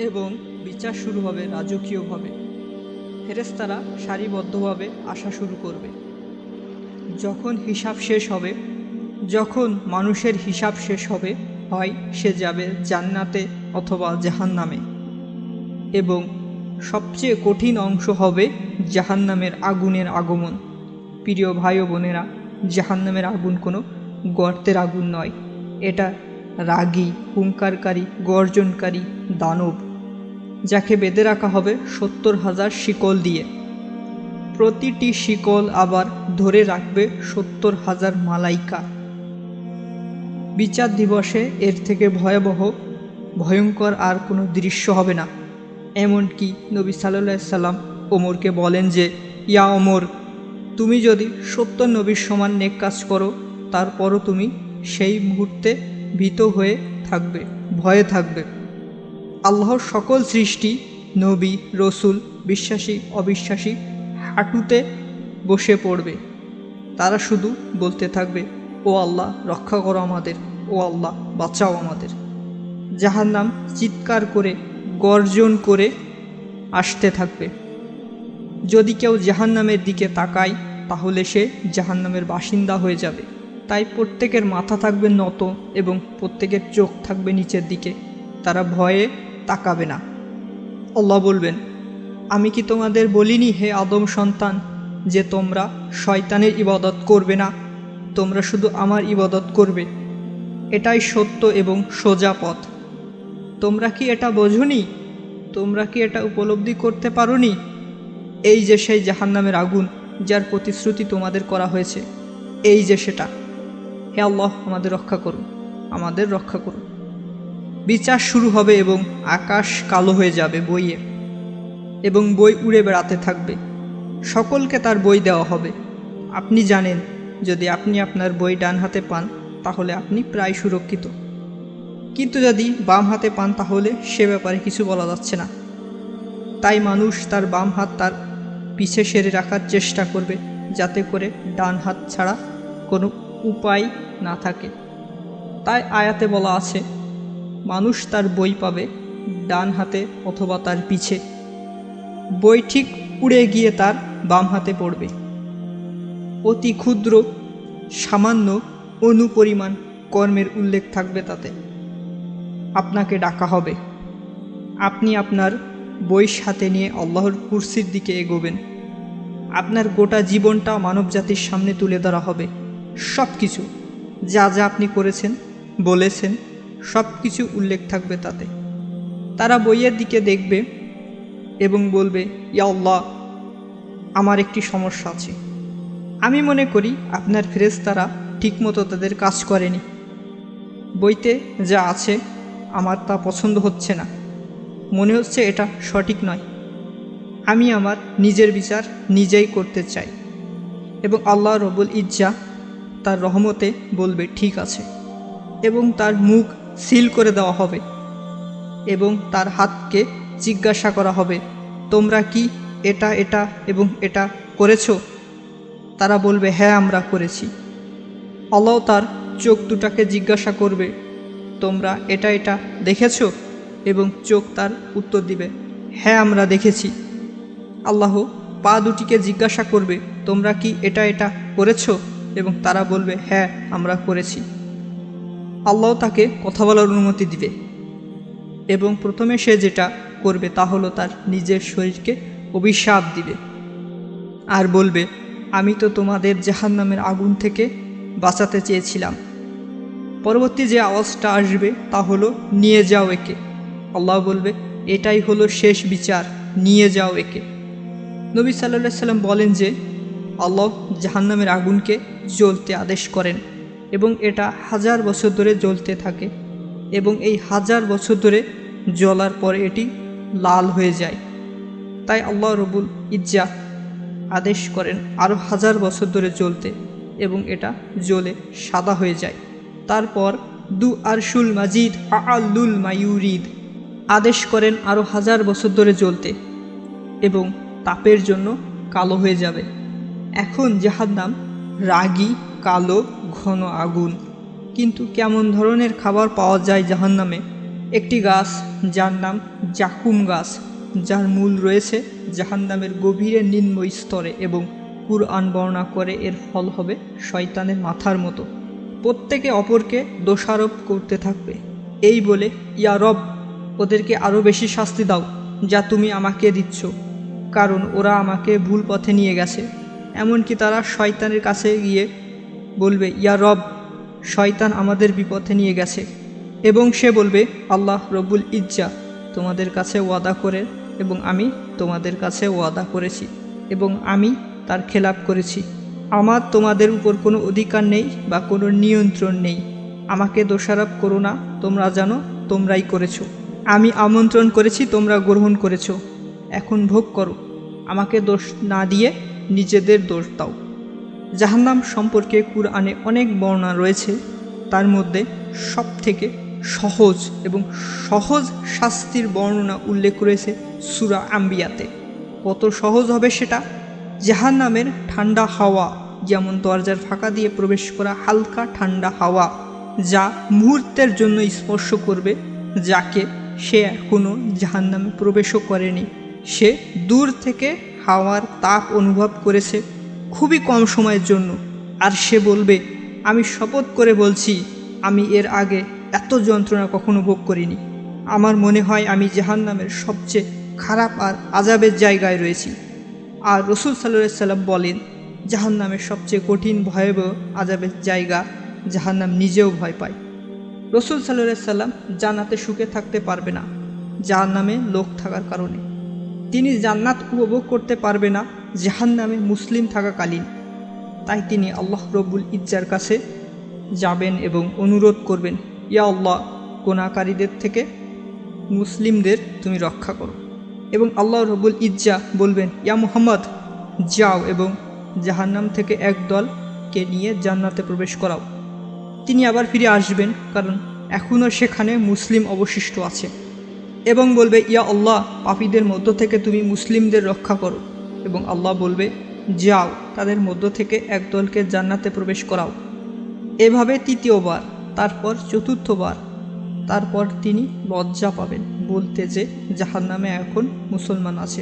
এবং বিচার শুরু হবে রাজকীয়ভাবে। ফেরেশতারা সারিবদ্ধভাবে আসা শুরু করবে। যখন হিসাব শেষ হবে, যখন মানুষের হিসাব শেষ হবে, হয় সে যাবে জান্নাতে অথবা জাহান্নামে। এবং সবচেয়ে কঠিন অংশ হবে জাহান্নামের আগুনের আগমন। প্রিয় ভাই ও বোনেরা, জাহান্নামের আগুন কোনো গর্তের আগুন নয়, এটা রাগী, হুঙ্কারকারী, গর্জনকারী দানব, যাকে বেঁধে রাখা হবে 70,000 শিকল দিয়ে। প্রতিটি শিকল আবার ধরে রাখবে 70,000 মালাইকা। বিচার দিবসে এর থেকে ভয়াবহ, ভয়ঙ্কর আর কোনো দৃশ্য হবে না। এমনকি নবী সাল্লাল্লাহু আলাইহি সাল্লাম ওমরকে বলেন যে, ইয়া ওমর, তুমি যদি 70 নবীর সমান নেক কাজ করো, তারপরও তুমি সেই মুহূর্তে ভীত হয়ে থাকবে, ভয়ে থাকবে। আল্লাহর সকল সৃষ্টি, নবী, রসুল, বিশ্বাসী, অবিশ্বাসী হাঁটুতে বসে পড়বে। তারা শুধু বলতে থাকবে, ও আল্লাহ রক্ষা করো আমাদের, ও আল্লাহ বাঁচাও আমাদের। জাহান্নাম চিৎকার করে, গর্জন করে আসতে থাকবে। যদি কেউ জাহান্নামের দিকে তাকায়, তাহলে সে জাহান্নামের বাসিন্দা হয়ে যাবে। তাই প্রত্যেকের মাথা থাকবে নত এবং প্রত্যেকের চোখ থাকবে নিচের দিকে। তারা ভয়ে তাকাবে না। আল্লাহ বলবেন, আমি কি তোমাদের বলিনি হে আদম সন্তান, যে তোমরা শয়তানের ইবাদত করবে না, তোমরা শুধু আমার ইবাদত করবে। এটাই সত্য এবং সোজা পথ। তোমরা কি এটা বোঝোনি? তোমরা কি এটা উপলব্ধি করতে পারোনি? এই যে সেই জাহান্নামের আগুন, যার প্রতিশ্রুতি তোমাদের করা হয়েছে, এই যে সেটা। হে আল্লাহ, আমাদের রক্ষা করুন, আমাদের রক্ষা করুন। বিচার শুরু হবে এবং আকাশ কালো হয়ে যাবে বইয়ে, এবং বই উড়ে বেড়াতে থাকবে। সকলকে তার বই দেওয়া হবে। আপনি জানেন, যদি আপনি আপনার বই ডান হাতে পান, তাহলে আপনি প্রায় সুরক্ষিত। কিন্তু যদি বাম হাতে পান, তাহলে সে ব্যাপারে কিছু বলা যাচ্ছে না। তাই মানুষ তার বাম হাত তার পিছে সেরে রাখার চেষ্টা করবে, যাতে করে ডান হাত ছাড়া কোনো উপায় না থাকে। তাই আয়াতে বলা আছে, মানুষ তার বই পাবে ডান হাতে অথবা তার পিছে। বই ঠিক উড়ে গিয়ে তার বাম হাতে পড়বে। অতি ক্ষুদ্র, সামান্য অনুপরিমাণ কর্মের উল্লেখ থাকবে তাতে। আপনাকে ডাকা হবে। আপনি আপনার বই সাথে নিয়ে আল্লাহর কুরসির দিকে এগোবেন। আপনার গোটা জীবনটা মানবজাতির সামনে তুলে ধরা হবে। সব কিছু, যা যা আপনি করেছেন, বলেছেন, সব কিছু উল্লেখ থাকবে তাতে। তারা বইয়ের দিকে দেখবে এবং বলবে, ইয়া আল্লাহ, আমার একটি সমস্যা আছে। আমি মনে করি আপনার ফেরেশতারা ঠিকমতো তাদের কাজ করেনি। বইতে যা আছে আমার তা পছন্দ হচ্ছে না, মনে হচ্ছে এটা সঠিক নয়। আমি আমার নিজের বিচার নিজেই করতে চাই। এবং আল্লাহ রব্বুল ইজ্জা তার রহমতে বলবে, ঠিক আছে। এবং তার মুখ সিল করে দেওয়া হবে এবং তার হাতকে জিজ্ঞাসা করা হবে, তোমরা কি এটা এটা এবং এটা করেছো? তারা বলবে, হ্যাঁ, আমরা করেছি। আল্লাহ তার চোখ দুটাকে জিজ্ঞাসা করবে, তোমরা এটা এটা দেখেছো? এবং চোখ তার উত্তর দিবে, হ্যাঁ, আমরা দেখেছি। আল্লাহ পা দুটিকে জিজ্ঞাসা করবে, তোমরা কি এটা এটা করেছো? এবং তারা বলবে, হ্যাঁ, আমরা করেছি। আল্লাহ তাকে কথা বলার অনুমতি দিবে এবং প্রথমে সে যেটা করবে তা হলো তার নিজের শরীরকে অভিশাপ দিবে আর বলবে, আমি তো তোমাদের জাহান্নামের আগুন থেকে বাঁচাতে চেয়েছিলাম। পরবর্তী যে আওয়াজটা আসবে তা হলো, নিয়ে যাও একে। আল্লাহ বলবে, এটাই হলো শেষ বিচার, নিয়ে যাও একে। নবী সাল্লাল্লাহু আলাইহি সাল্লাম বলেন যে, আল্লাহ জাহান্নামের আগুনকে জ্বলতে আদেশ করেন এবং এটা 1000 বছর ধরে জ্বলতে থাকে এবং এই 1000 বছর ধরে জ্বলার পরে এটি লাল হয়ে যায়। তাই আল্লাহ রব্বুল ইজ্জা আদেশ করেন আরও 1000 বছর ধরে জ্বলতে এবং এটা জ্বলে সাদা হয়ে যায়। তারপর দু আরশুল মাজিদ আল্লুল মায়ুরিদ আদেশ করেন আরও 1000 বছর ধরে জ্বলতে এবং তাপের জন্য কালো হয়ে যাবে। এখন জাহান্নাম রাগী, কালো, ঘন আগুন। কিন্তু কেমন ধরনের খাবার পাওয়া যায় জাহান্নামে? একটি গাছ যার নাম জাকুম গাছ, যার মূল রয়েছে জাহান্নামের গভীরে নিম্ন স্তরে, এবং কুরআন বর্ণনা করে এর ফল হবে শয়তানের মাথার মতো। প্রত্যেকে অপরকে দোষারোপ করতে থাকবে, এই বলে, ইয়া রব, ওদেরকে আরও বেশি শাস্তি দাও যা তুমি আমাকে দিচ্ছ, কারণ ওরা আমাকে ভুল পথে নিয়ে গেছে। এমনকি তারা শয়তানের কাছে গিয়ে বলবে, ইয়া রব, শয়তান আমাদের বিপথে নিয়ে গেছে, এবং সে বলবে, আল্লাহ রব্বুল ইজ্জা তোমাদের কাছে ওয়াদা করে, এবং আমি তোমাদের কাছে ওয়াদা করেছি, এবং আমি তার খেলাপ করেছি। আমার তোমাদের উপর কোনো অধিকার নেই বা কোনো নিয়ন্ত্রণ নেই। আমাকে দোষারোপ করো না, তোমরা জানো তোমরাই করেছো। আমি আমন্ত্রণ করেছি, তোমরা গ্রহণ করেছো, এখন ভোগ করো। আমাকে দোষ না দিয়ে নিজেদের দোষ দাও। জাহান্নাম সম্পর্কে কুরআনে অনেক বর্ণনা রয়েছে, তার মধ্যে সবথেকে সহজ শাস্তির বর্ণনা উল্লেখ করেছে সূরা আম্বিয়াতে। কত সহজ হবে সেটা? জাহান্নামের ঠান্ডা হাওয়া, যেমন দরজার ফাঁকা দিয়ে প্রবেশ করা হালকা ঠান্ডা হাওয়া, যা মুহূর্তের জন্য স্পর্শ করবে যাকে সে এখনও জাহান্নামে প্রবেশও করেনি। সে দূর থেকে হাওয়ার তাপ অনুভব করেছে খুবই কম সময়ের জন্য, আর সে বলবে, আমি শপথ করে বলছি, আমি এর আগে এত যন্ত্রণা কখনো ভোগ করিনি। আমার মনে হয় আমি জাহান্নামের সবচেয়ে খারাপ আর আযাবের জায়গায় রয়েছি। আর রাসূল সাল্লাল্লাহু আলাইহি সাল্লাম বলেন, জাহান্নামের সবচেয়ে কঠিন ভয়াবহ আযাবের জায়গা, জাহান্নাম নিজেও ভয় পায়। রাসূল সাল্লাল্লাহু আলাইহি সাল্লাম জান্নাতে সুখে থাকতে পারবে না জাহান্নামে লোক থাকার কারণে। তিনি জান্নাত উপভোগ করতে পারবে না জাহান্নামে মুসলিম থাকাকালীন। তাই তিনি আল্লাহ রব্বুল ইজ্জার কাছে যাবেন এবং অনুরোধ করবেন, ইয়া আল্লাহ, গুনাহকারীদের থেকে মুসলিমদের তুমি রক্ষা করো। এবং আল্লাহ রব্বুল ইজ্জা বলবেন, ইয়া মুহাম্মদ, যাও এবং জাহান্নাম থেকে এক দলকে নিয়ে জান্নাতে প্রবেশ করাও। তিনি আবার ফিরে আসবেন, কারণ এখনও সেখানে মুসলিম অবশিষ্ট আছে, এবং বলবে, ইয়া আল্লাহ, পাপীদের মধ্য থেকে তুমি মুসলিমদের রক্ষা করো। এবং আল্লাহ বলবে, যাও, তাদের মধ্য থেকে এক দলকে জান্নাতে প্রবেশ করাও। এভাবে তৃতীয়বার, তারপর চতুর্থবার, তারপর তিনি লজ্জা পাবেন বলতে যে জাহান্নামে এখন মুসলমান আছে,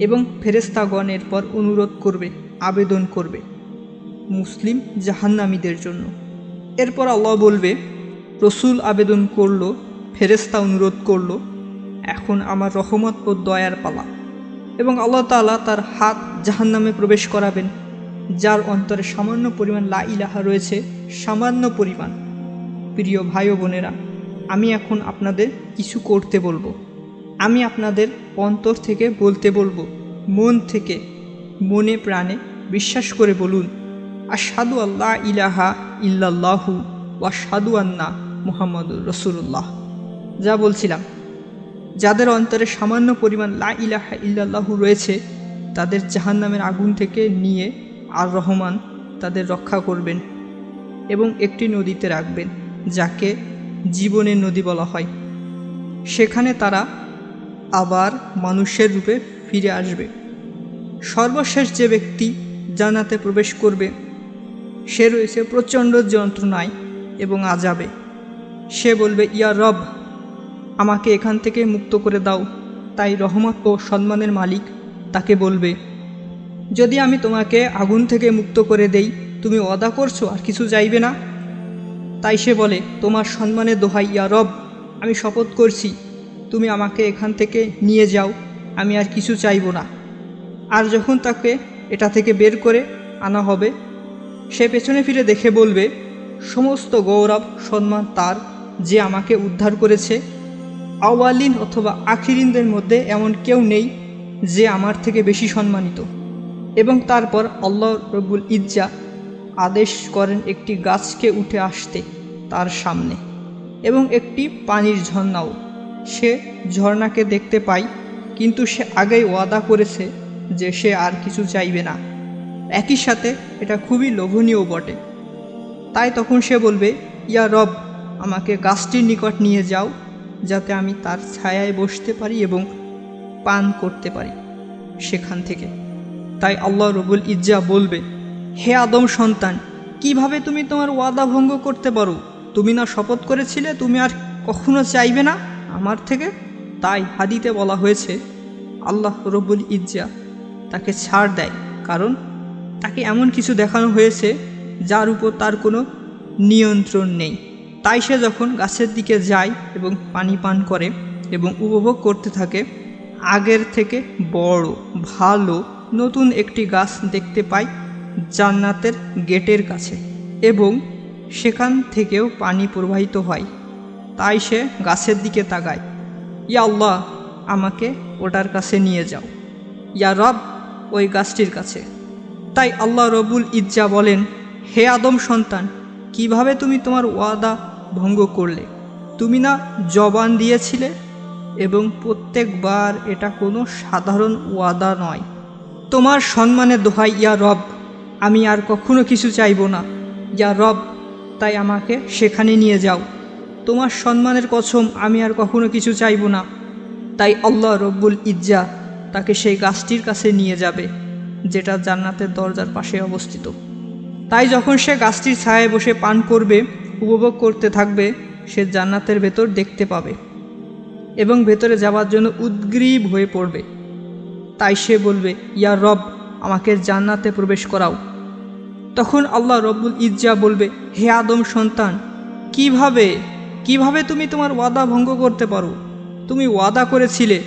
এবং ফেরেশতাগণ এরপর অনুরোধ করবে, আবেদন করবে মুসলিম জাহান্নামীদের জন্য। এরপর আল্লাহ বলবে, রসুল আবেদন করলো, ফেরেশতা অনুরোধ করলো, এখন আমার রহমত ও দয়ার পালা। এবং আল্লাহ তাআলা তার হাত জাহান্নামে প্রবেশ করাবেন, যার অন্তরে সামান্য পরিমাণ লা ইলাহা রয়েছে, সামান্য পরিমাণ। প্রিয় ভাই ও বোনেরা, আমি এখন আপনাদের কিছু করতে বলবো। আমি আপনাদের অন্তর থেকে বলতে বলবো, মন থেকে, মনে প্রাণে বিশ্বাস করে বলুন, আশহাদু আল্লা ইলাহা ইল্লাল্লাহু ওয়া আশহাদু আন্না মুহাম্মাদুর রাসূলুল্লাহ। যা বলছিলাম, যাদের অন্তরে সামান্য পরিমাণ লা ইলাহা ইল্লাল্লাহু রয়েছে, তাদের জাহান্নামের আগুন থেকে নিয়ে আর রহমান তাদের রক্ষা করবেন এবং একটি নদীতে রাখবেন, যাকে জীবনের নদী বলা হয়। সেখানে তারা আবার মানুষের রূপে ফিরে আসবে। সর্বশেষ যে ব্যক্তি জান্নাতে প্রবেশ করবে, সে রয়েছে প্রচণ্ড যন্ত্রণায় এবং আযাবে। সে বলবে, ইয়া রব, আমাকে এখান থেকে মুক্ত করে দাও। তাই রহমত ও সম্মানের মালিক তাকে বলবে, যদি আমি তোমাকে আগুন থেকে মুক্ত করে দেই, তুমি ওয়াদা করছো আর কিছু চাইবে না? তাই সে বলে, তোমার সম্মানের দোহাই ইয়া রব, আমি শপথ করছি, তুমি আমাকে এখান থেকে নিয়ে যাও, আমি আর কিছু চাইব না। আর যখন তাকে এটা থেকে বের করে আনা হবে, সে পেছনে ফিরে দেখে বলবে, সমস্ত গৌরব সম্মান তার, যে আমাকে উদ্ধার করেছে। আওয়ালিন অথবা আখিরিনদের মধ্যে এমন কেউ নেই যে আমার থেকে বেশি সম্মানিত। এবং তারপর আল্লাহ রব্বুল ইজ্জা আদেশ করেন একটি গাছকে উঠে আসতে তার সামনে, এবং একটি পানির ঝর্ণাও। সে ঝর্ণাকে দেখতে পায়, কিন্তু সে আগেই ওয়াদা করেছে যে সে আর কিছু চাইবে না। একই সাথে এটা খুবই লোভনীয় বটে। তাই তখন সে বলবে, ইয়া রব, আমাকে গাছটির নিকট নিয়ে যাও, যাতে আমি তার ছায়ায় বসতে পারি এবং পান করতে পারি সেখান থেকে। তাই আল্লাহ রব্বুল ইজ্জা বলবে, হে আদম সন্তান, কিভাবে তুমি তোমার ওয়াদা ভঙ্গ করতে পারো? তুমি না শপথ করেছিলে তুমি আর কখনো চাইবে না আমার থেকে? তাই হাদিতে বলা হয়েছে আল্লাহ রব্বুল ইজ্জা তাকে ছাড় দেয়, কারণ তাকে এমন কিছু দেখানো হয়েছে যার উপর তার কোনো নিয়ন্ত্রণ নেই। তাই সে যখন গাছের দিকে যায় এবং পানি পান করে এবং উপভোগ করতে থাকে, আগের থেকে বড় ভালো নতুন একটি গাছ দেখতে পায় জান্নাতের গেটের কাছে, এবং সেখান থেকেও পানি প্রবাহিত হয়। তাই সে গাছের দিকে তাকায়, ইয়া আল্লাহ, আমাকে ওটার কাছে নিয়ে যাও, ইয়া রব, ওই গাছটির কাছে। তাই আল্লাহ রব্বুল ইজ্জা বলেন, হে আদম সন্তান, কিভাবে তুমি তোমার ওয়াদা ভঙ্গ করলে? তুমি না জবান দিয়েছিলে? এবং প্রত্যেকবার এটা কোনো সাধারণ ওয়াদা নয়। তোমার সম্মানের দোহাই ইয়া রব, আমি আর কখনো কিছু চাইব না, ইয়া রব, তাই আমাকে সেখানে নিয়ে যাও। তোমার সম্মানের কসম, আমি আর কখনো কিছু চাইব না। তাই আল্লাহ রব্বুল ইজ্জা তাকে সেই গাছটির কাছে নিয়ে যাবে, যেটা জান্নাতের দরজার পাশে অবস্থিত। তাই যখন সে গাছটির ছায়ায় বসে পান করবে, উপভোগ করতে থাকবে, সে জান্নাতের ভেতর দেখতে পাবে এবং ভেতরে যাওয়ার জন্য উদ্গ্রীব হয়ে পড়বে। তাই সে বলবে, ইয়া রব, আমাকে জান্নাতে প্রবেশ করাও। তখন আল্লাহ রব্বুল ইজ্জা বলবে, হে আদম সন্তান, কিভাবে তুমি তোমার ওয়াদা ভঙ্গ করতে পারো? তুমি ওয়াদা করেছিলে।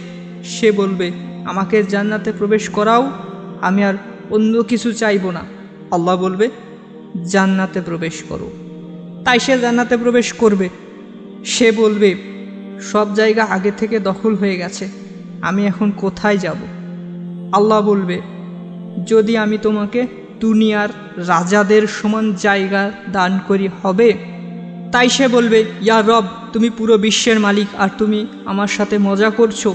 সে বলবে, আমাকে জান্নাতে প্রবেশ করাও, আমি আর অন্য কিছু চাইব না। আল্লাহ বলবে, জান্নাতে প্রবেশ করো। তাই সে জান্নাতে প্রবেশ করবে। সে বলবে, সব জায়গা আগে থেকে দখল হয়ে গেছে, আমি এখন কোথায় যাব? আল্লাহ বলবে, যদি আমি তোমাকে দুনিয়ার রাজাদের সমান জায়গা দান করি হবে? তাই সে বলবে, ইয়া রব, তুমি পুরো বিশ্বের মালিক আর তুমি আমার সাথে মজা করছো।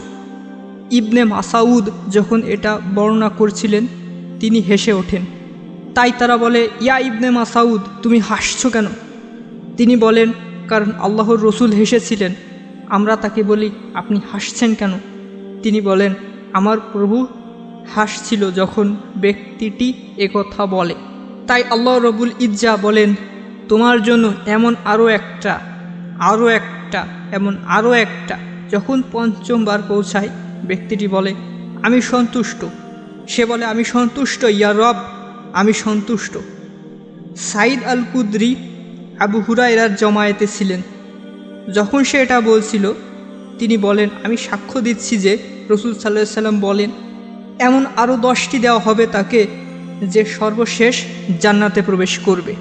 ইবনে মাসাউদ যখন এটা বর্ণনা করছিলেন, তিনি হেসে ওঠেন। তাই তারা বলে, ইয়া ইবনে মাসাউদ, তুমি হাসছো কেন? তিনি বলেন, কারণ আল্লাহর রসুল হেসেছিলেন। আমরা তাকে বলি, আপনি হাসছেন কেন? তিনি বলেন, আমার প্রভু হাসছিল যখন ব্যক্তিটি একথা বলে। তাই আল্লাহ রব্বুল ইজ্জা বলেন, তোমার জন্য এমন আরও একটা, এমন আরও একটা। যখন পঞ্চমবার পৌঁছায়, ব্যক্তিটি বলে, আমি সন্তুষ্ট। সে বলে, আমি সন্তুষ্ট ইয়া রব, আমি সন্তুষ্ট। সাইদ আল কুদরি আবু হুরায়রার জমায়েতে ছিলেন। যখন সে এটা বলছিল, তিনি বলেন, আমি সাক্ষ্য দিচ্ছি যে রসুল সাল্লাল্লাহু আলাইহি সাল্লাম বলেন, এমন আরও 10টি দেওয়া হবে তাকে, যে সর্বশেষ জান্নাতে প্রবেশ করবে।